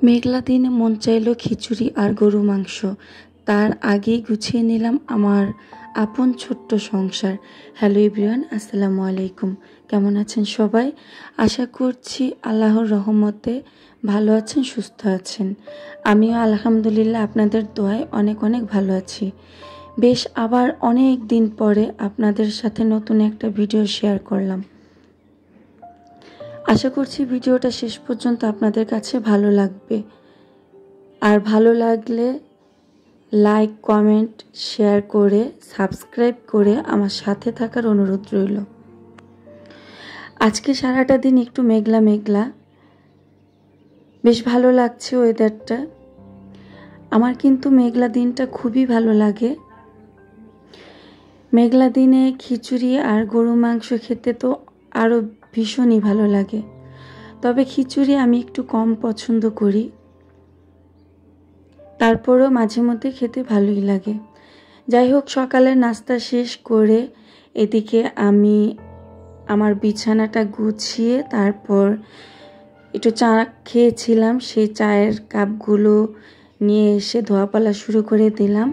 মেঘলা দিনে মন চাইলো খিচুড়ি আর গরু মাংস। তার আগেই গুছিয়ে নিলাম আমার আপন ছোট্ট সংসার। হ্যালো এভরিওয়ান, আসসালামু আলাইকুম। কেমন আছেন সবাই? আশা করছি আল্লাহর রহমতে ভালো আছেন, সুস্থ আছেন। আমিও আলহামদুলিল্লাহ আপনাদের দোয়ায় অনেক অনেক ভালো আছি। বেশ আবার অনেক দিন পরে আপনাদের সাথে নতুন একটা ভিডিও শেয়ার করলাম। আশা করছি ভিডিওটা শেষ পর্যন্ত আপনাদের কাছে ভালো লাগবে। আর ভালো লাগলে লাইক, কমেন্ট, শেয়ার করে সাবস্ক্রাইব করে আমার সাথে থাকার অনুরোধ রইল। আজকে সারাটা দিন একটু মেঘলা মেঘলা, বেশ ভালো লাগছে ওয়েদারটা। আমার কিন্তু মেঘলা দিনটা খুবই ভালো লাগে। মেঘলা দিনে খিচুড়ি আর গরু মাংস খেতে তো আরও ভীষণই ভালো লাগে। তবে খিচুড়ি আমি একটু কম পছন্দ করি, তারপরও মাঝে মধ্যে খেতে ভালোই লাগে। যাই হোক, সকালের নাস্তা শেষ করে এদিকে আমি আমার বিছানাটা গুছিয়ে তারপর একটু চা খেয়েছিলাম। সেই চায়ের কাপগুলো নিয়ে এসে ধোয়াপালা শুরু করে দিলাম।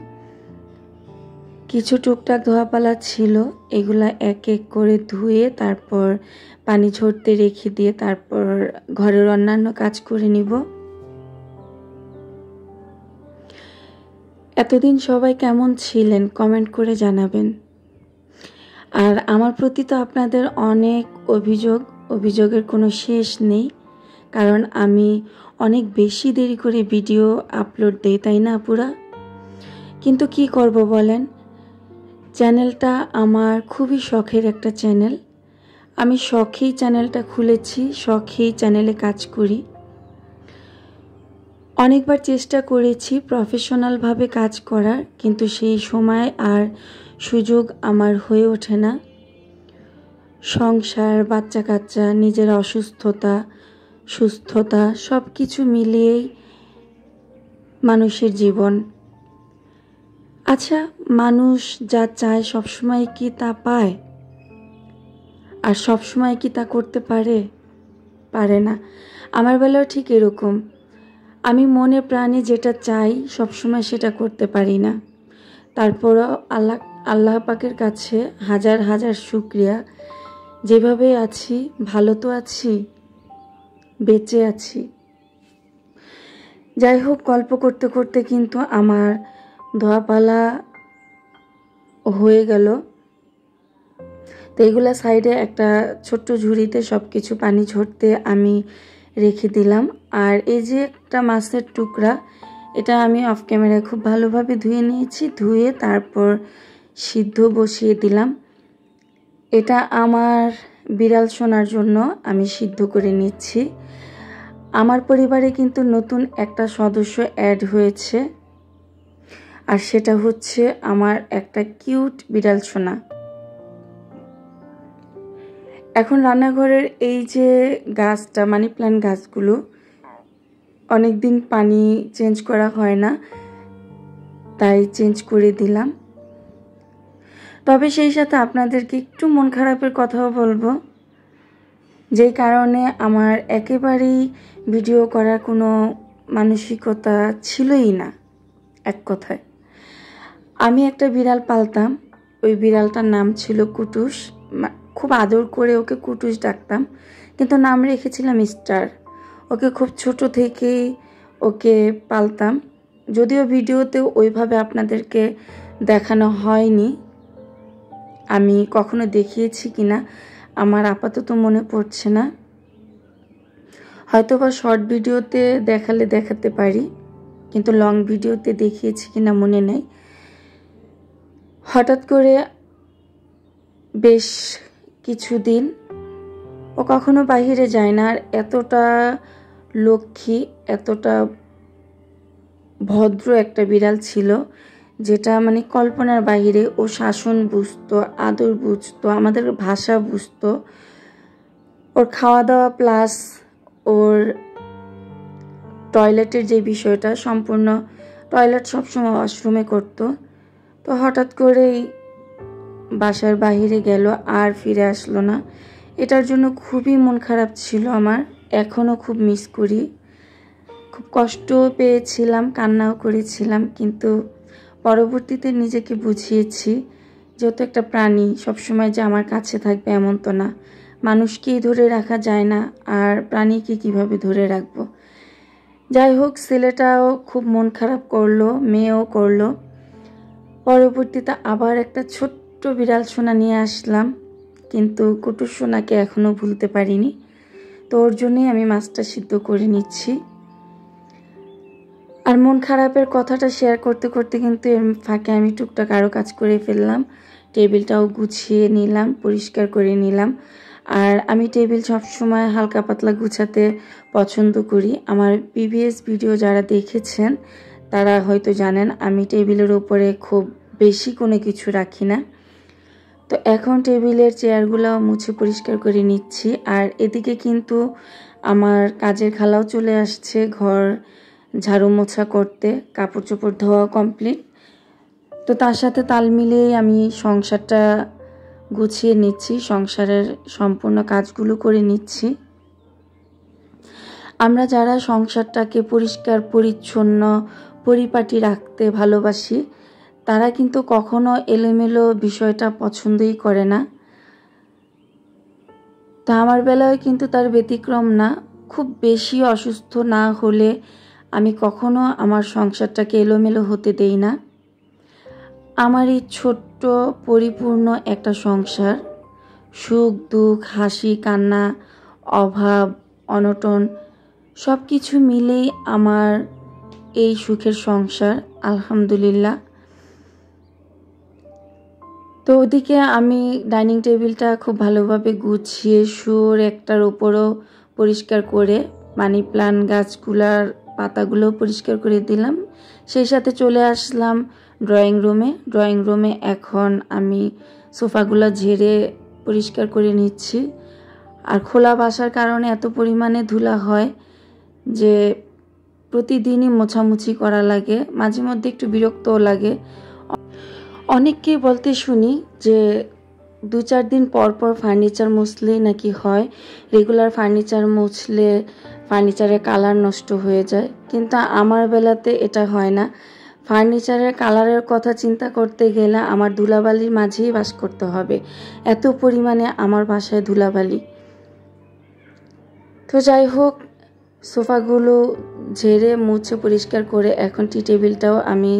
কিছু টুকটাক ধোয়াপালা ছিল, এগুলা এক এক করে ধুয়ে তারপর পানি ঝরতে রেখে দিয়ে তারপর ঘরের অন্যান্য কাজ করে নিব। এতদিন সবাই কেমন ছিলেন কমেন্ট করে জানাবেন। আর আমার প্রতি তো আপনাদের অনেক অভিযোগের কোনো শেষ নেই, কারণ আমি অনেক বেশি দেরি করে ভিডিও আপলোড দেই, তাই না আপুরা? কিন্তু কি করব বলেন, চ্যানেলটা আমার খুবই শখের একটা চ্যানেল। আমি শখেই চ্যানেলটা খুলেছি, শখেই চ্যানেলে কাজ করি। অনেকবার চেষ্টা করেছি প্রফেশনালভাবে কাজ করার, কিন্তু সেই সময় আর সুযোগ আমার হয়ে ওঠে না। সংসার, বাচ্চা কাচ্চা, নিজের অসুস্থতা, সুস্থতা সব কিছু মিলিয়েই মানুষের জীবন। আচ্ছা, মানুষ যা চায় সবসময় কি তা পায়? আর সবসময় কি তা করতে পারে? পারে না। আমার বেলাও ঠিক এরকম। আমি মনে প্রাণে যেটা চাই সবসময় সেটা করতে পারি না। তারপরও আল্লাহ পাকের কাছে হাজার হাজার শুকরিয়া, যেভাবে আছি ভালো তো আছি, বেঁচে আছি। যাই হোক, গল্প করতে করতে কিন্তু আমার ধোয়াপালা হয়ে গেল। তো এইগুলা সাইডে একটা ছোট্ট ঝুড়িতে সব কিছু পানি ঝরতে আমি রেখে দিলাম। আর এই যে একটা মাছের টুকরা, এটা আমি অফ ক্যামেরায় খুব ভালোভাবে ধুয়ে নিয়েছি। ধুয়ে তারপর সিদ্ধ বসিয়ে দিলাম। এটা আমার বিড়াল সোনার জন্য আমি সিদ্ধ করে নিচ্ছি। আমার পরিবারে কিন্তু নতুন একটা সদস্য অ্যাড হয়েছে, আর সেটা হচ্ছে আমার একটা কিউট বিড়াল সোনা। এখন রান্নাঘরের এই যে গাছটা, মানি প্ল্যান্ট গাছগুলো অনেক দিন পানি চেঞ্জ করা হয় না, তাই চেঞ্জ করে দিলাম। তবে সেই সাথে আপনাদেরকে একটু মন খারাপের কথাও বলবো, যেই কারণে আমার একেবারেই ভিডিও করার কোনো মানসিকতা ছিলই না। এক কথায়, আমি একটা বিড়াল পালতাম। ওই বিড়ালটার নাম ছিল কুটুস। খুব আদর করে ওকে কুটুস ডাকতাম, কিন্তু নাম রেখেছিলাম স্টার। ওকে খুব ছোট থেকেই ওকে পালতাম। যদিও ভিডিওতে ওইভাবে আপনাদেরকে দেখানো হয়নি, আমি কখনো দেখিয়েছি কিনা আমার আপাতত মনে পড়ছে না। হয়তো বা শর্ট ভিডিওতে দেখালে দেখাতে পারি, কিন্তু লং ভিডিওতে দেখিয়েছি কিনা মনে নেই। হঠাৎ করে বেশ কিছুদিন ও কখনো বাইরে যায় না। আর এতটা লক্ষ্মী, এতটা ভদ্র একটা বিড়াল ছিল, যেটা মানে কল্পনার বাইরে। ও শাসন বুঝতো, আদর বুঝতো, আমাদের ভাষা বুঝতো। ওর খাওয়া দাওয়া প্লাস ওর টয়লেটের যে বিষয়টা, সম্পূর্ণ টয়লেট সবসময় ওয়াশরুমে করতো। তো হঠাৎ করেই বাসার বাইরে গেল, আর ফিরে আসলো না। এটার জন্য খুবই মন খারাপ ছিল আমার, এখনও খুব মিস করি। খুব কষ্ট পেয়েছিলাম, কান্নাও করেছিলাম, কিন্তু পরবর্তীতে নিজেকে বুঝিয়েছি যেহেতু একটা প্রাণী সবসময় যে আমার কাছে থাকবে এমন তো না, মানুষকেই ধরে রাখা যায় না, আর প্রাণীকে কিভাবে ধরে রাখবো। যাই হোক, ছেলেটাও খুব মন খারাপ করলো, মেয়েও করলো। পরবর্তীতে আবার একটা ছোট্ট বিড়াল সোনা নিয়ে আসলাম, কিন্তু কুটুর সোনাকে এখনও ভুলতে পারিনি। তো ওর জন্যই আমি মাছটা সিদ্ধ করে নিচ্ছি। আর মন খারাপের কথাটা শেয়ার করতে করতে কিন্তু এর ফাঁকে আমি টুকটাক আরও কাজ করে ফেললাম। টেবিলটাও গুছিয়ে নিলাম, পরিষ্কার করে নিলাম। আর আমি টেবিল সবসময় হালকা পাতলা গুছাতে পছন্দ করি। আমার প্রিভিয়াস ভিডিও যারা দেখেছেন তারা হয়তো জানেন আমি টেবিলের উপরে খুব বেশি কোনো কিছু রাখি না। তো এখন টেবিলের চেয়ারগুলো মুছে পরিষ্কার করে নিচ্ছি। আর এদিকে কিন্তু আমার কাজের খালাও চলে আসছে ঘর ঝাড়ু মোছা করতে, কাপড় চোপড় ধোয়া কমপ্লিট। তো তার সাথে তাল মিলিয়ে আমি সংসারটা গুছিয়ে নিচ্ছি, সংসারের সম্পূর্ণ কাজগুলো করে নিচ্ছি। আমরা যারা সংসারটাকে পরিষ্কার পরিচ্ছন্ন পরিপাটি রাখতে ভালোবাসি তারা কিন্তু কখনো এলোমেলো বিষয়টা পছন্দই করে না। তা আমার বেলায় কিন্তু তার ব্যতিক্রম না। খুব বেশি অসুস্থ না হলে আমি কখনো আমার সংসারটাকে এলোমেলো হতে দেই না। আমার এই ছোট্ট পরিপূর্ণ একটা সংসার, সুখ দুঃখ, হাসি কান্না, অভাব অনটন সব কিছু মিলেই আমার এই সুখের সংসার, আলহামদুলিল্লাহ। তো ওদিকে আমি ডাইনিং টেবিলটা খুব ভালোভাবে গুছিয়ে সুর একটার উপরও পরিষ্কার করে মানি প্লান্ট গাছগুলার পাতাগুলো পরিষ্কার করে দিলাম। সেই সাথে চলে আসলাম ড্রয়িং রুমে এখন আমি সোফাগুলো ঝেড়ে পরিষ্কার করে নিচ্ছি। আর খোলা বাসার কারণে এত পরিমাণে ধুলা হয় যে প্রতিদিনই মোছামুছি করা লাগে, মাঝে মধ্যে একটু বিরক্তও লাগে। অনেককে বলতে শুনি যে 2-4 দিন পর পর ফার্নিচার মুছলেই নাকি হয়, রেগুলার ফার্নিচার মুছলে ফার্নিচারের কালার নষ্ট হয়ে যায়, কিন্তু আমার বেলাতে এটা হয় না। ফার্নিচারের কালারের কথা চিন্তা করতে গেলে আমার ধুলাবালির মাঝেই বাস করতে হবে, এত পরিমাণে আমার বাসায় ধুলাবালি। তো যাই হোক, সোফাগুলো ঝেড়ে মুছে পরিষ্কার করে এখন টি টেবিলটাও আমি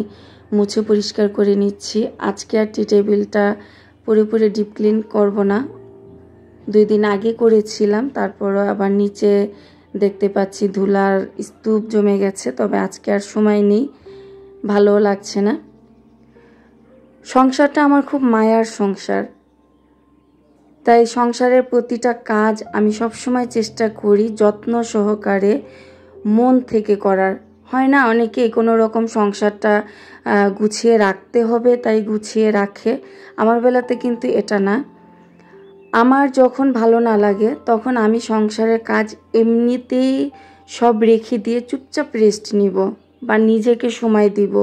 মুছে পরিষ্কার করে নিচ্ছি। আজকে আর টি টেবিলটা পুরোপুরি ডিপ ক্লিন করব না, 2 দিন আগে করেছিলাম, তারপরও আবার নিচে দেখতে পাচ্ছি ধুলার স্তূপ জমে গেছে। তবে আজকে আর সময় নেই, ভালোও লাগছে না। সংসারটা আমার খুব মায়ার সংসার, তাই সংসারের প্রতিটা কাজ আমি সবসময় চেষ্টা করি যত্ন সহকারে মন থেকে করার। হয় না অনেকে কোনো রকম সংসারটা গুছিয়ে রাখতে হবে তাই গুছিয়ে রাখে, আমার বেলাতে কিন্তু এটা না। আমার যখন ভালো না লাগে তখন আমি সংসারের কাজ এমনিতেই সব রেখে দিয়ে চুপচাপ রেস্ট নিব বা নিজেকে সময় দিব,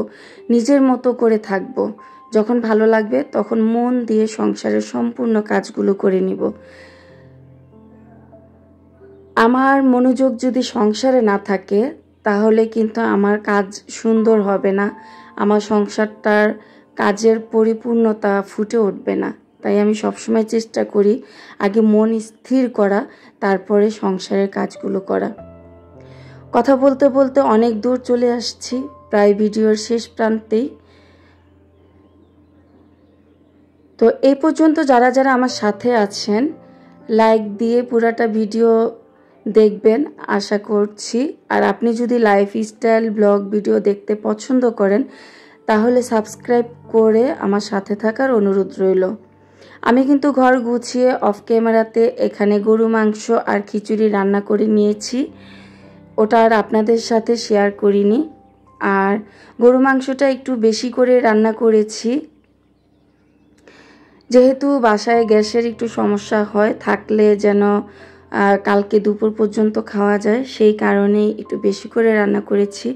নিজের মতো করে থাকব। যখন ভালো লাগবে তখন মন দিয়ে সংসারের সম্পূর্ণ কাজগুলো করে নিব। আমার মনোযোগ যদি সংসারে না থাকে তাহলে কিন্তু আমার কাজ সুন্দর হবে না, আমার সংসারটার কাজের পরিপূর্ণতা ফুটে উঠবে না। তাই আমি সবসময় চেষ্টা করি আগে মন স্থির করা, তারপরে সংসারের কাজগুলো করা। কথা বলতে বলতে অনেক দূর চলে আসছি, প্রায় ভিডিওর শেষ প্রান্তেই। তো এই পর্যন্ত যারা যারা আমার সাথে আছেন লাইক দিয়ে পুরাটা ভিডিও দেখবেন আশা করছি। আর আপনি যদি লাইফস্টাইল ব্লগ ভিডিও দেখতে পছন্দ করেন তাহলে সাবস্ক্রাইব করে আমার সাথে থাকার অনুরোধ রইল। আমি কিন্তু ঘর গুছিয়ে অফ ক্যামেরাতে এখানে গরু মাংস আর খিচুড়ি রান্না করে নিয়েছি, ওটা আর আপনাদের সাথে শেয়ার করিনি। আর গরু মাংসটা একটু বেশি করে রান্না করেছি, যেহেতু বাসায় গ্যাসের একটু সমস্যা হয়, থাকলে যেন কালকে দুপুর পর্যন্ত খাওয়া যায়, সেই কারণেই একটু বেশি করে রান্না করেছি।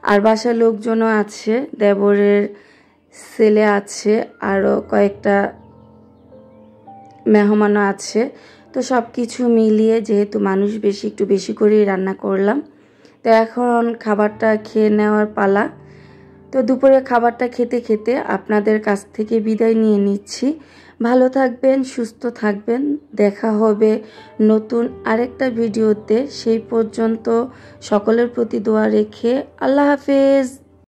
আর বাসায় লোকজনও আছে, দেবরের ছেলে আছে, আরও কয়েকটা মেহমানও আছে। তো সব কিছু মিলিয়ে যেহেতু মানুষ বেশি, একটু বেশি করেই রান্না করলাম। তো এখন খাবারটা খেয়ে নেওয়ার পালা। তো দুপুরে খাবারটা খেতে খেতে আপনাদের কাছ থেকে বিদায় নিয়ে নিচ্ছি। ভালো থাকবেন, সুস্থ থাকবেন। দেখা হবে নতুন আরেকটা ভিডিওতে। সেই পর্যন্ত সকলের প্রতি দোয়া রেখে আল্লাহ হাফেজ।